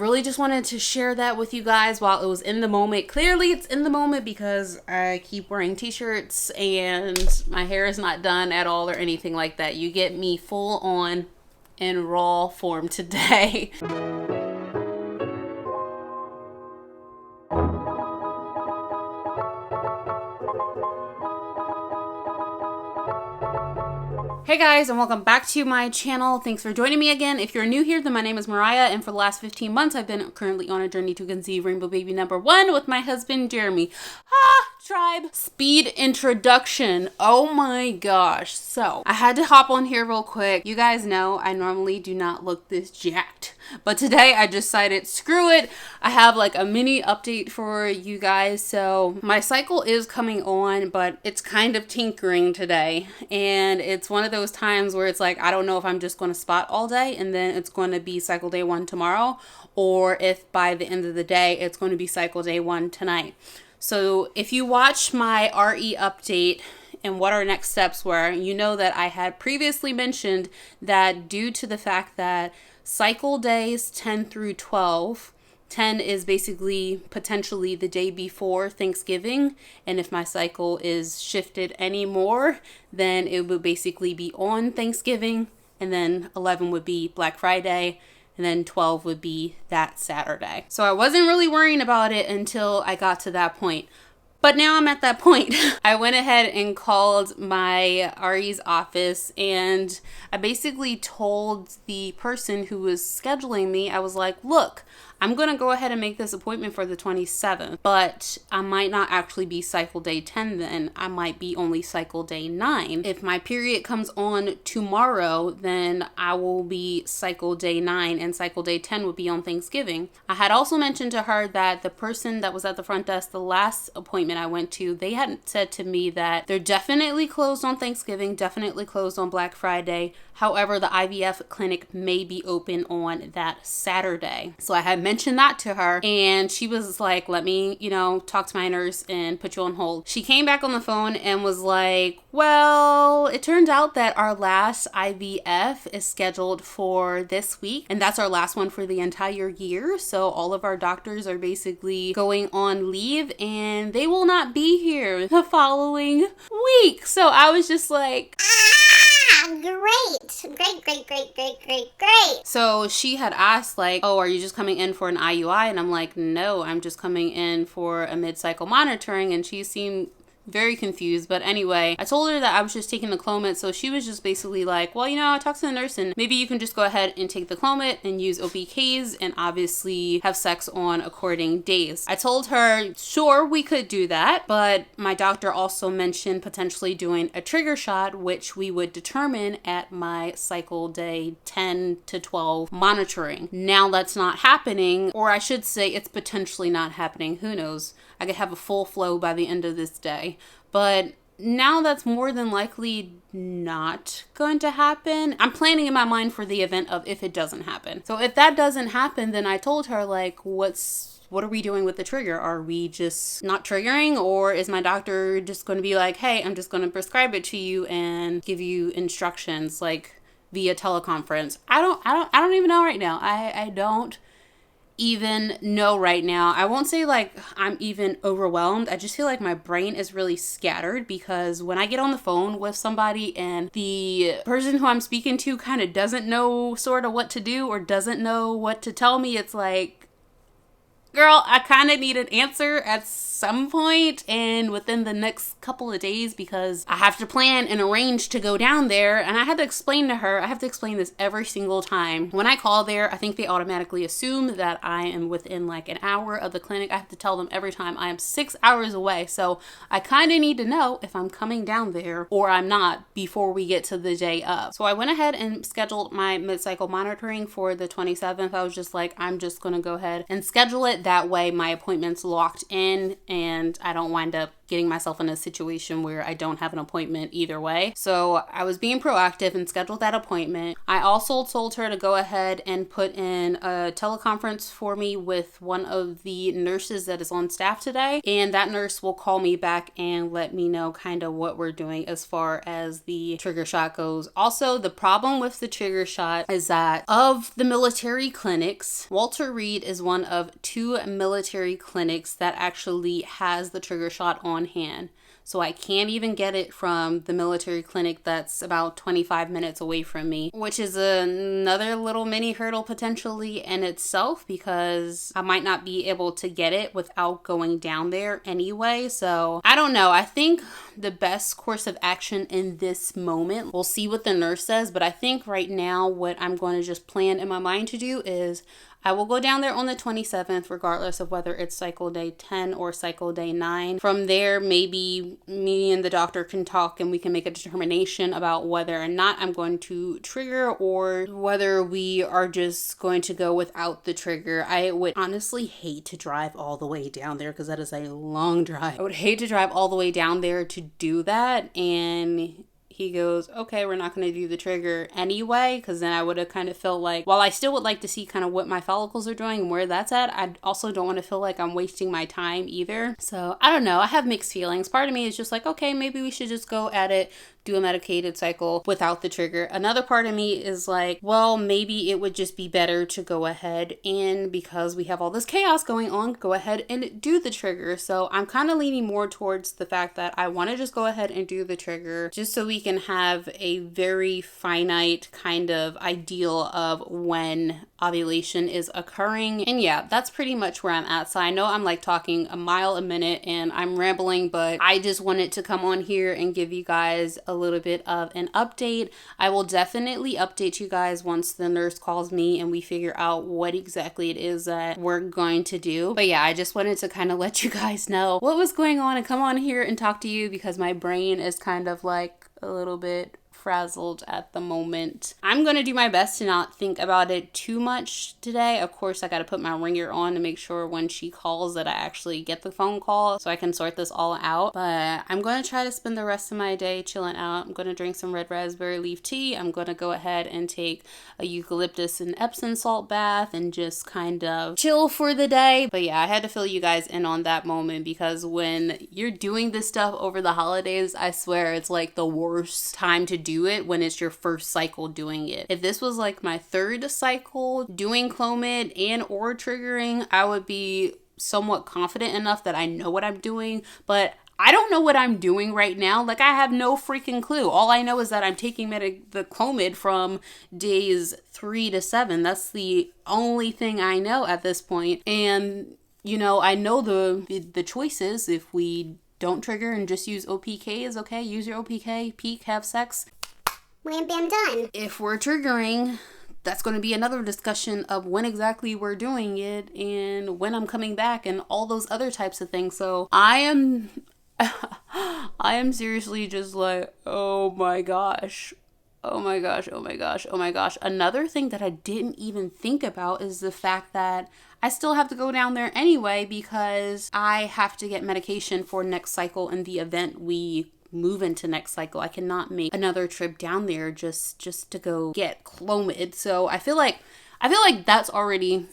Really just wanted to share that with you guys while it was in the moment. Clearly it's in the moment because I keep wearing t-shirts and my hair is not done at all or anything like that. You get me full on in raw form today. Hey guys, and welcome back to my channel. Thanks for joining me again. If you're new here, then my name is Mariah, and for the last 15 months, I've been currently on a journey to conceive rainbow baby number 1 with my husband, Jeremy. Tribe. Speed introduction. Oh my gosh. So, I had to hop on here real quick. You guys know I normally do not look this jacked, but today I decided, screw it. I have like a mini update for you guys. So, my cycle is coming on, but it's kind of tinkering today, and it's one of those times where it's like, I don't know if I'm just going to spot all day and then it's going to be cycle day 1 tomorrow, or if by the end of the day it's going to be cycle day 1 tonight. So if you watch my RE update and what our next steps were, you know that I had previously mentioned that due to the fact that cycle days 10 through 12, 10 is basically potentially the day before Thanksgiving, and if my cycle is shifted anymore, then it would basically be on Thanksgiving, and then 11 would be Black Friday, and then 12 would be that Saturday. So I wasn't really worrying about it until I got to that point. But now I'm at that point. I went ahead and called my RE's office, and I basically told the person who was scheduling me, I was like, look, I'm going to go ahead and make this appointment for the 27th, but I might not actually be cycle day 10 then. I might be only cycle day 9. If my period comes on tomorrow, then I will be cycle day 9 and cycle day 10 would be on Thanksgiving. I had also mentioned to her that the person that was at the front desk, the last appointment I went to, they had said to me that they're definitely closed on Thanksgiving, definitely closed on Black Friday. However, the IVF clinic may be open on that Saturday. So I had mentioned that to her, and she was like, let me, talk to my nurse and put you on hold. She came back on the phone and was like, well, it turns out that our last IVF is scheduled for this week, and that's our last one for the entire year. So all of our doctors are basically going on leave, and they will not be here the following week. So I was just like, Great. So she had asked like, oh, are you just coming in for an IUI? And I'm like, no, I'm just coming in for a mid-cycle monitoring. And she seemed very confused. But anyway, I told her that I was just taking the Clomid. So she was just basically like, well, I talked to the nurse and maybe you can just go ahead and take the Clomid and use OPKs and obviously have sex on according days. I told her, sure, we could do that. But my doctor also mentioned potentially doing a trigger shot, which we would determine at my cycle day 10 to 12 monitoring. Now that's not happening, or I should say it's potentially not happening. Who knows? I could have a full flow by the end of this day. But now that's more than likely not going to happen. I'm planning in my mind for the event of if it doesn't happen. So if that doesn't happen, then I told her like, what are we doing with the trigger? Are we just not triggering, or is my doctor just going to be like, hey, I'm just going to prescribe it to you and give you instructions like via teleconference? I don't even know right now. I don't even know right now. I won't say like I'm even overwhelmed. I just feel like my brain is really scattered because when I get on the phone with somebody and the person who I'm speaking to kind of doesn't know sort of what to do or doesn't know what to tell me, it's like, girl, I kind of need an answer at some point and within the next couple of days because I have to plan and arrange to go down there. And I had to explain to her, I have to explain this every single time. When I call there, I think they automatically assume that I am within like an hour of the clinic. I have to tell them every time I am 6 hours away. So I kind of need to know if I'm coming down there or I'm not before we get to the day of. So I went ahead and scheduled my mid-cycle monitoring for the 27th. I was just like, I'm just going to go ahead and schedule it. That way my appointment's locked in and I don't wind up getting myself in a situation where I don't have an appointment either way. So I was being proactive and scheduled that appointment. I also told her to go ahead and put in a teleconference for me with one of the nurses that is on staff today. And that nurse will call me back and let me know kind of what we're doing as far as the trigger shot goes. Also, the problem with the trigger shot is that of the military clinics, Walter Reed is one of 2 military clinics that actually has the trigger shot on hand. So I can't even get it from the military clinic that's about 25 minutes away from me, which is another little mini hurdle potentially in itself, because I might not be able to get it without going down there anyway. So I don't know. I think the best course of action in this moment, we'll see what the nurse says, but I think right now what I'm going to just plan in my mind to do is I will go down there on the 27th, regardless of whether it's cycle day 10 or cycle day 9. From there, maybe me and the doctor can talk and we can make a determination about whether or not I'm going to trigger or whether we are just going to go without the trigger. I would honestly hate to drive all the way down there because that is a long drive. I would hate to drive all the way down there to do that, and he goes, okay, we're not going to do the trigger anyway, because then I would have kind of felt like, while I still would like to see kind of what my follicles are doing and where that's at, I also don't want to feel like I'm wasting my time either. So I don't know. I have mixed feelings. Part of me is just like, okay, maybe we should just go at it, do a medicated cycle without the trigger. Another part of me is like, well, maybe it would just be better to go ahead and, because we have all this chaos going on, go ahead and do the trigger. So I'm kind of leaning more towards the fact that I want to just go ahead and do the trigger just so we can have a very finite kind of ideal of when ovulation is occurring. And yeah, that's pretty much where I'm at. So I know I'm like talking a mile a minute and I'm rambling, but I just wanted to come on here and give you guys a little bit of an update. I will definitely update you guys once the nurse calls me and we figure out what exactly it is that we're going to do. But yeah, I just wanted to kind of let you guys know what was going on and come on here and talk to you, because my brain is kind of like a little bit frazzled at the moment. I'm gonna do my best to not think about it too much today. Of course, I gotta put my ringer on to make sure when she calls that I actually get the phone call so I can sort this all out. But I'm gonna try to spend the rest of my day chilling out. I'm gonna drink some red raspberry leaf tea. I'm gonna go ahead and take a eucalyptus and Epsom salt bath and just kind of chill for the day. But yeah, I had to fill you guys in on that moment, because when you're doing this stuff over the holidays, I swear it's like the worst time to do it when it's your first cycle doing it. If this was like my 3rd cycle doing Clomid and or triggering, I would be somewhat confident enough that I know what I'm doing, but I don't know what I'm doing right now. Like, I have no freaking clue. All I know is that I'm taking the Clomid from days 3 to 7. That's the only thing I know at this point. And, you know, I know the choices. If we don't trigger and just use OPK is okay. Use your OPK, peak, have sex. Wham, bam, done. If we're triggering, that's going to be another discussion of when exactly we're doing it and when I'm coming back and all those other types of things. So I am seriously just like, oh my gosh. Oh my gosh, oh my gosh, oh my gosh. Another thing that I didn't even think about is the fact that I still have to go down there anyway, because I have to get medication for next cycle in the event we move into next cycle. I cannot make another trip down there just to go get Clomid. So I feel like that's already...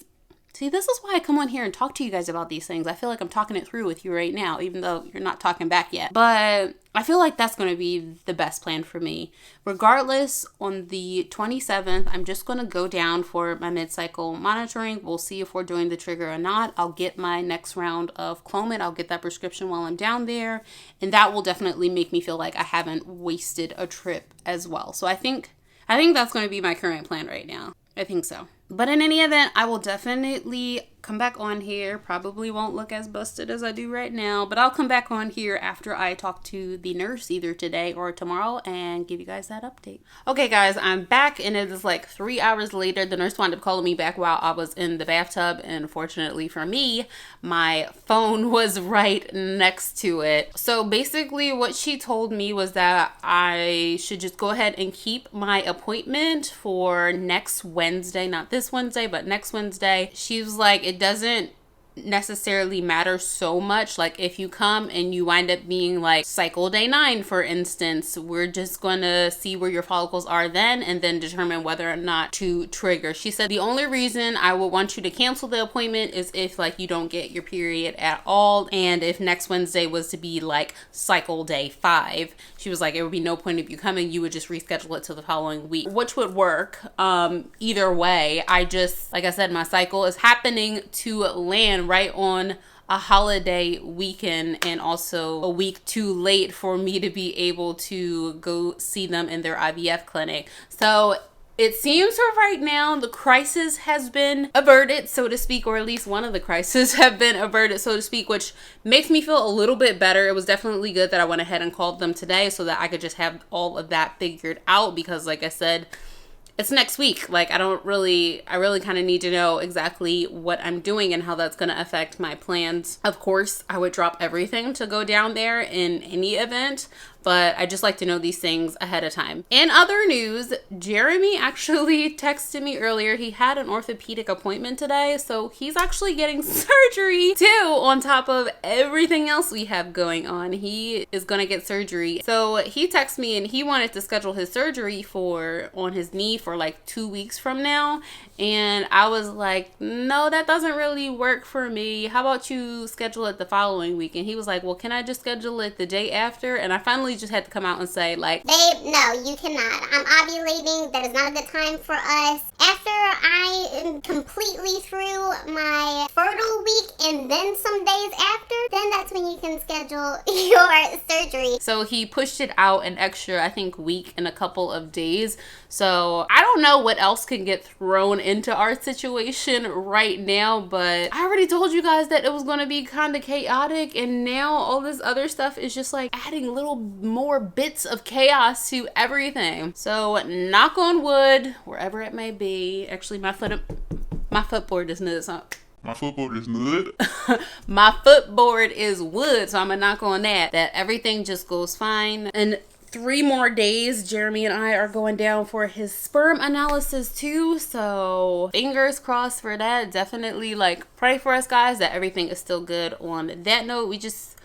See, this is why I come on here and talk to you guys about these things. I feel like I'm talking it through with you right now, even though you're not talking back yet. But I feel like that's going to be the best plan for me. Regardless, on the 27th, I'm just going to go down for my mid-cycle monitoring. We'll see if we're doing the trigger or not. I'll get my next round of Clomid. I'll get that prescription while I'm down there. And that will definitely make me feel like I haven't wasted a trip as well. So I think that's going to be my current plan right now. I think so. But in any event, I will definitely come back on here. Probably won't look as busted as I do right now, but I'll come back on here after I talk to the nurse either today or tomorrow and give you guys that update. Okay guys, I'm back and it is like 3 hours later. The nurse wound up calling me back while I was in the bathtub, and fortunately for me, my phone was right next to it. So basically what she told me was that I should just go ahead and keep my appointment for next Wednesday, not this Wednesday, but next Wednesday. She was like, it doesn't necessarily matter so much. Like if you come and you wind up being like cycle day 9, for instance, we're just going to see where your follicles are then and then determine whether or not to trigger. She said the only reason I would want you to cancel the appointment is if like you don't get your period at all, and if next Wednesday was to be like cycle day 5, she was like it would be no point of you coming, you would just reschedule it to the following week, which would work. Either way, I just, like I said, my cycle is happening to land right on a holiday weekend and also a week too late for me to be able to go see them in their IVF clinic. So it seems for right now the crisis has been averted, so to speak, or at least one of the crises have been averted, so to speak, which makes me feel a little bit better. It was definitely good that I went ahead and called them today so that I could just have all of that figured out, because like I said, it's next week. Like I really kind of need to know exactly what I'm doing and how that's going to affect my plans. Of course, I would drop everything to go down there in any event, but I just like to know these things ahead of time. In other news, Jeremy actually texted me earlier. He had an orthopedic appointment today, so he's actually getting surgery too on top of everything else we have going on. He is going to get surgery. So he texted me and he wanted to schedule his surgery on his knee for like 2 weeks from now. And I was like, no, that doesn't really work for me. How about you schedule it the following week? And he was like, well, can I just schedule it the day after? And I finally just had to come out and say, like, babe, no, you cannot. I'm ovulating. That is not a good time for us. After I am completely through my fertile week and then some days after, then that's when you can schedule your surgery. So he pushed it out an extra, I think, week and a couple of days. So I don't know what else can get thrown into our situation right now, but I already told you guys that it was going to be kind of chaotic, and now all this other stuff is just like adding little more bits of chaos to everything. So knock on wood, wherever it may be. Actually, my footboard is nuts. My footboard is wood. My footboard is wood, so I'm gonna knock on that everything just goes fine. And 3 more days, Jeremy and I are going down for his sperm analysis too, so fingers crossed for that. Definitely like pray for us, guys, that everything is still good on that note. We just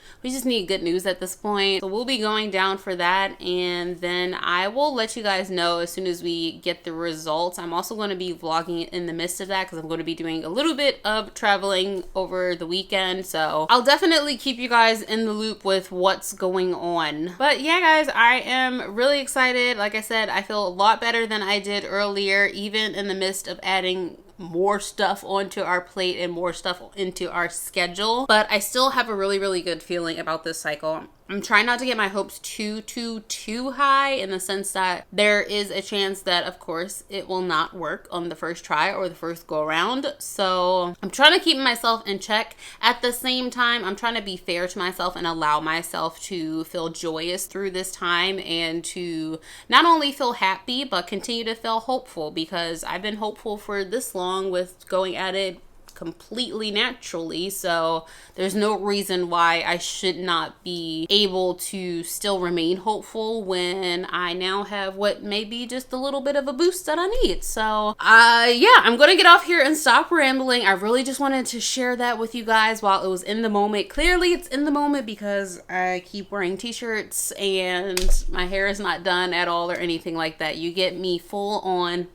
need good news at this point. So we'll be going down for that, and then I will let you guys know as soon as we get the results. I'm also going to be vlogging in the midst of that because I'm going to be doing a little bit of traveling over the weekend. So I'll definitely keep you guys in the loop with what's going on. But yeah, guys, I am really excited. Like I said, I feel a lot better than I did earlier, even in the midst of adding more stuff onto our plate and more stuff into our schedule. But I still have a really good feeling about this cycle. I'm trying not to get my hopes too high, in the sense that there is a chance that, of course, it will not work on the first try or the first go around. So I'm trying to keep myself in check. At the same time, I'm trying to be fair to myself and allow myself to feel joyous through this time, and to not only feel happy, but continue to feel hopeful, because I've been hopeful for this long with going at it completely naturally. So there's no reason why I should not be able to still remain hopeful when I now have what may be just a little bit of a boost that I need. So yeah, I'm gonna get off here and stop rambling. I really just wanted to share that with you guys while it was in the moment. Clearly it's in the moment because I keep wearing t-shirts and my hair is not done at all or anything like that. You get me full on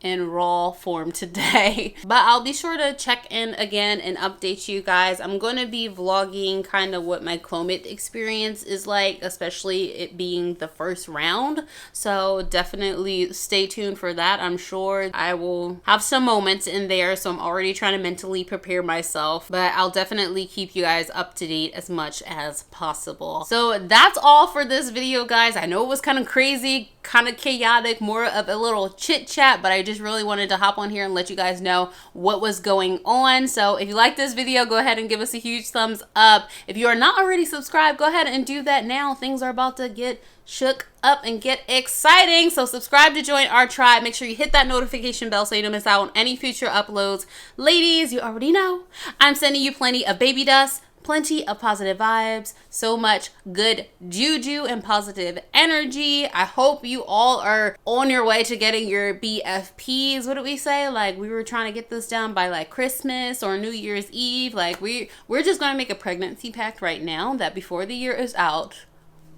in raw form today. But I'll be sure to check in again and update you guys. I'm going to be vlogging kind of what my Clomid experience is like, especially it being the first round. So definitely stay tuned for that. I'm sure I will have some moments in there, so I'm already trying to mentally prepare myself, but I'll definitely keep you guys up to date as much as possible. So that's all for this video, guys. I know it was kind of crazy, kind of chaotic, more of a little chit chat, but I just really wanted to hop on here and let you guys know what was going on. So if you like this video, go ahead and give us a huge thumbs up. If you are not already subscribed, go ahead and do that now. Things are about to get shook up and get exciting. So subscribe to join our tribe. Make sure you hit that notification bell so you don't miss out on any future uploads. Ladies, you already know I'm sending you plenty of baby dust, plenty of positive vibes, so much good juju and positive energy. I hope you all are on your way to getting your BFPs. What did we say? Like, we were trying to get this done by like Christmas or New Year's Eve. Like, we're just going to make a pregnancy pact right now that before the year is out,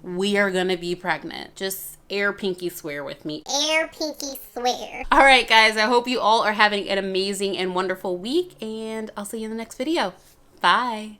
we are going to be pregnant. Just air pinky swear with me. Air pinky swear. All right, guys, I hope you all are having an amazing and wonderful week, and I'll see you in the next video. Bye.